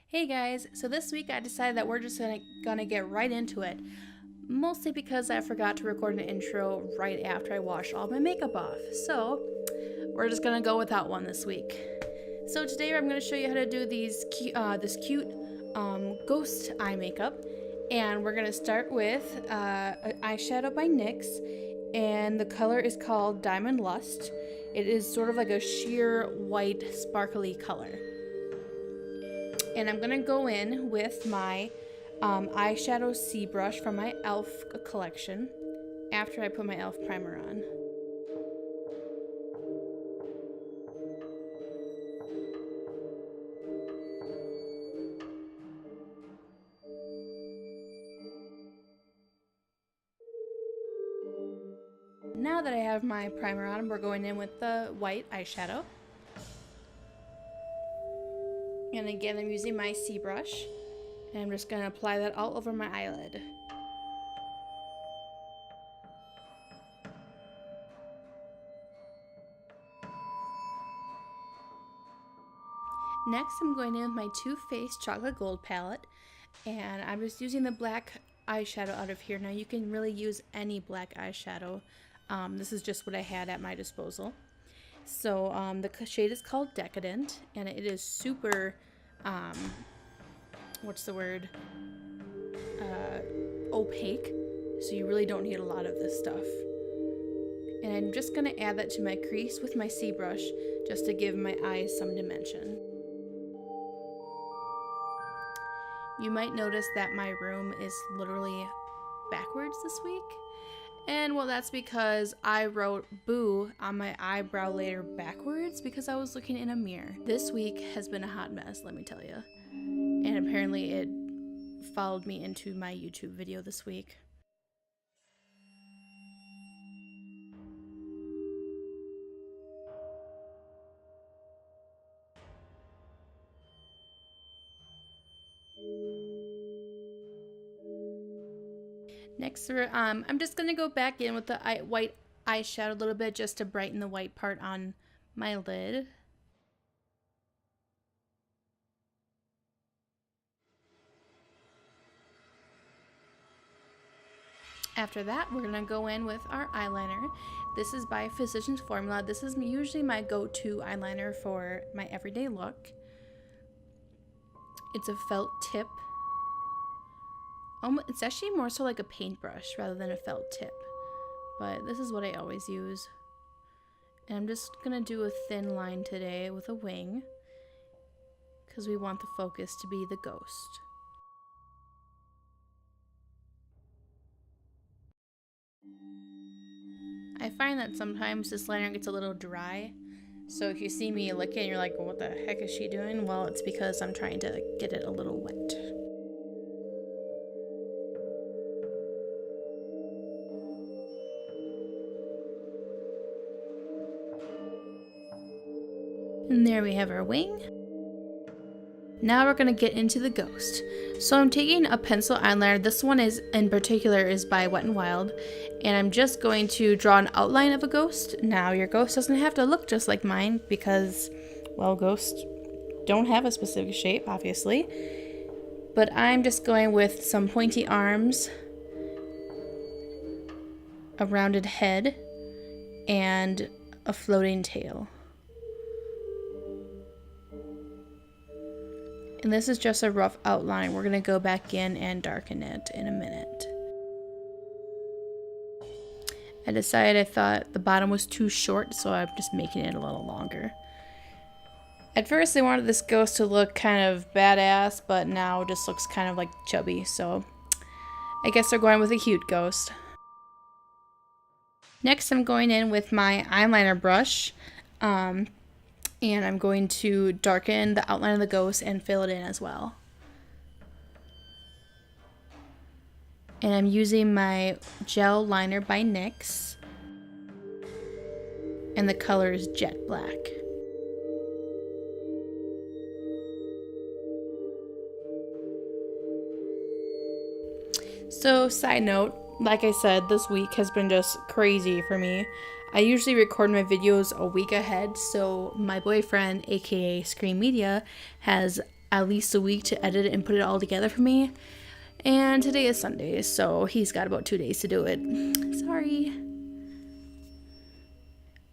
Hey guys, so this week I decided that we're just gonna get right into it. Mostly because I forgot to record an intro right after I washed all my makeup off. So we're just gonna go without one this week. So today I'm gonna show you how to do this cute ghost eye makeup. And we're gonna start with an eyeshadow by NYX, and the color is called Diamond Lust. It is sort of like a sheer white sparkly color. And I'm gonna go in with my eyeshadow C brush from my e.l.f. collection after I put my e.l.f. primer on. Now that I have my primer on, we're going in with the white eyeshadow. And again, I'm using my C brush, and I'm just gonna apply that all over my eyelid. Next, I'm going in with my Too Faced Chocolate Gold palette, and I'm just using the black eyeshadow out of here. Now you can really use any black eyeshadow. This is just what I had at my disposal. So the shade is called Decadent, and it is super, opaque. So you really don't need a lot of this stuff. And I'm just gonna add that to my crease with my C brush just to give my eyes some dimension. You might notice that my room is literally backwards this week. And well, that's because I wrote boo on my eyebrow layer backwards because I was looking in a mirror. This week has been a hot mess, let me tell you. And apparently it followed me into my YouTube video this week. Next, I'm just going to go back in with the white eyeshadow a little bit just to brighten the white part on my lid. After that, we're going to go in with our eyeliner. This is by Physicians Formula. This is usually my go-to eyeliner for my everyday look. It's a felt tip. It's actually more so like a paintbrush rather than a felt tip, but this is what I always use. And I'm just gonna do a thin line today with a wing because we want the focus to be the ghost. I find that sometimes this liner gets a little dry, so if you see me licking and you're like, well, what the heck is she doing? Well, it's because I'm trying to get it a little wet. And there we have our wing. Now we're going to get into the ghost. So I'm taking a pencil eyeliner. This one is in particular is by Wet n Wild. And I'm just going to draw an outline of a ghost. Now your ghost doesn't have to look just like mine because, well, ghosts don't have a specific shape, obviously. But I'm just going with some pointy arms, a rounded head, and a floating tail. And this is just a rough outline. We're going to go back in and darken it in a minute. I decided I thought the bottom was too short, so I'm just making it a little longer. At first I wanted this ghost to look kind of badass, but now it just looks kind of like chubby, so I guess they're going with a cute ghost. Next I'm going in with my eyeliner brush. And I'm going to darken the outline of the ghost and fill it in as well. And I'm using my gel liner by NYX. And the color is Jet Black. So, side note, like I said, this week has been just crazy for me. I usually record my videos a week ahead, so my boyfriend, aka Scream Media, has at least a week to edit it and put it all together for me. And today is Sunday, so he's got about 2 days to do it. Sorry.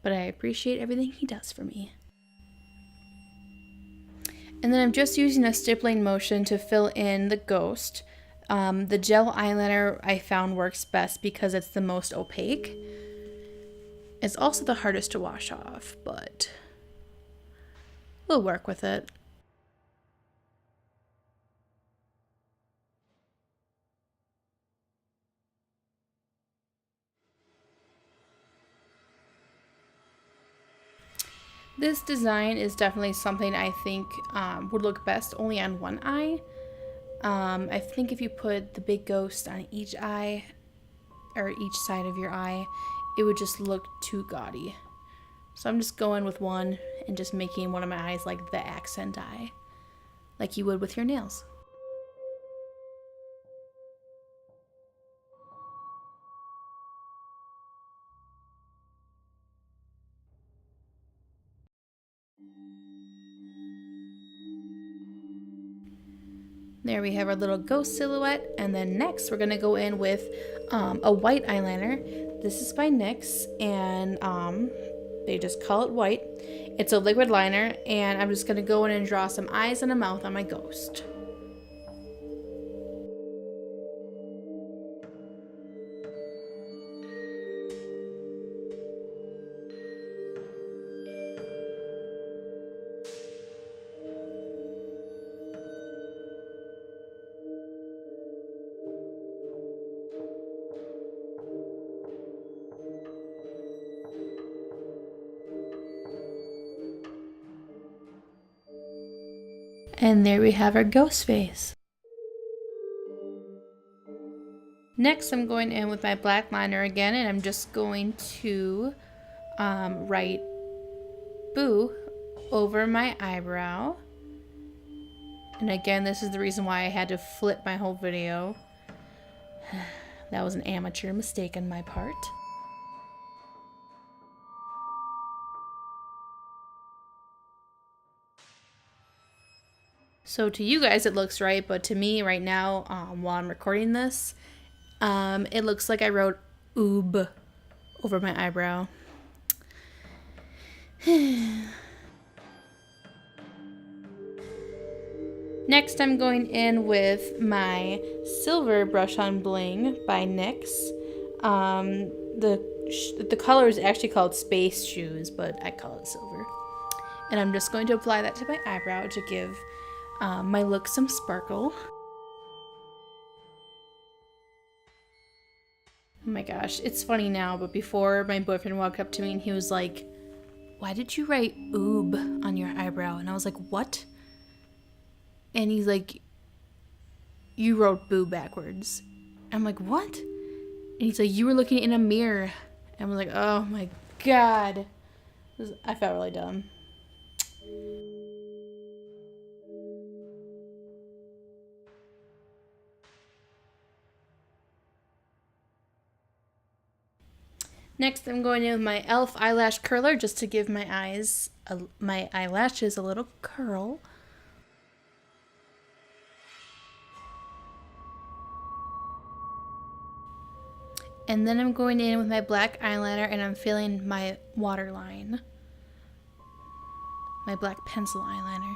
But I appreciate everything he does for me. And then I'm just using a stippling motion to fill in the ghost. The gel eyeliner I found works best because it's the most opaque. It's also the hardest to wash off, but we'll work with it. This design is definitely something I think would look best only on one eye. I think if you put the big ghost on each eye, or each side of your eye, it would just look too gaudy. So I'm just going with one and just making one of my eyes like the accent eye, like you would with your nails. There we have our little ghost silhouette, and then next we're gonna go in with a white eyeliner. This is by NYX, and they just call it white. It's a liquid liner, and I'm just gonna go in and draw some eyes and a mouth on my ghost. And there we have our ghost face. Next, I'm going in with my black liner again, and I'm just going to write boo over my eyebrow. And again, this is the reason why I had to flip my whole video. That was an amateur mistake on my part. So to you guys it looks right, but to me right now, while I'm recording this, it looks like I wrote oob over my eyebrow. Next, I'm going in with my silver brush on Bling by NYX. The color is actually called Space Shoes, but I call it silver. And I'm just going to apply that to my eyebrow to give my look some sparkle. Oh my gosh, it's funny now, but before my boyfriend walked up to me and he was like, "Why did you write oob on your eyebrow?" And I was like, "What?" And he's like, "You wrote boo backwards." I'm like, "What?" And he's like, "You were looking in a mirror." And I'm like, oh my god. I felt really dumb. Next, I'm going in with my e.l.f. eyelash curler just to give my eyelashes a little curl. And then I'm going in with my black eyeliner and I'm filling my waterline. My black pencil eyeliner.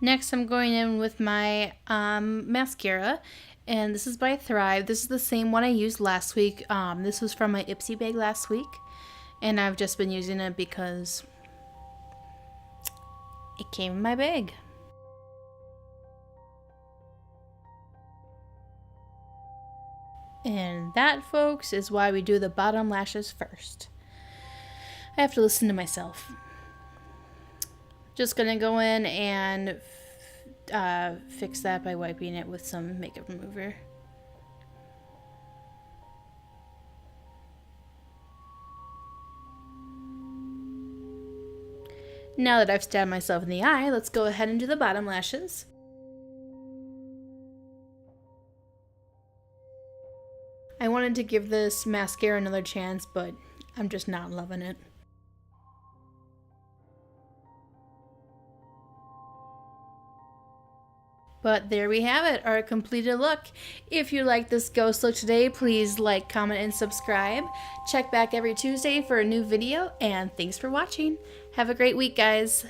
Next, I'm going in with my mascara, and this is by Thrive. This is the same one I used last week. This was from my Ipsy bag last week, and I've just been using it because it came in my bag. And that, folks, is why we do the bottom lashes first. I have to listen to myself. Just gonna go in and fix that by wiping it with some makeup remover. Now that I've stabbed myself in the eye, let's go ahead and do the bottom lashes. I wanted to give this mascara another chance, but I'm just not loving it. But there we have it, our completed look. If you like this ghost look today, please like, comment, and subscribe. Check back every Tuesday for a new video, and thanks for watching. Have a great week, guys.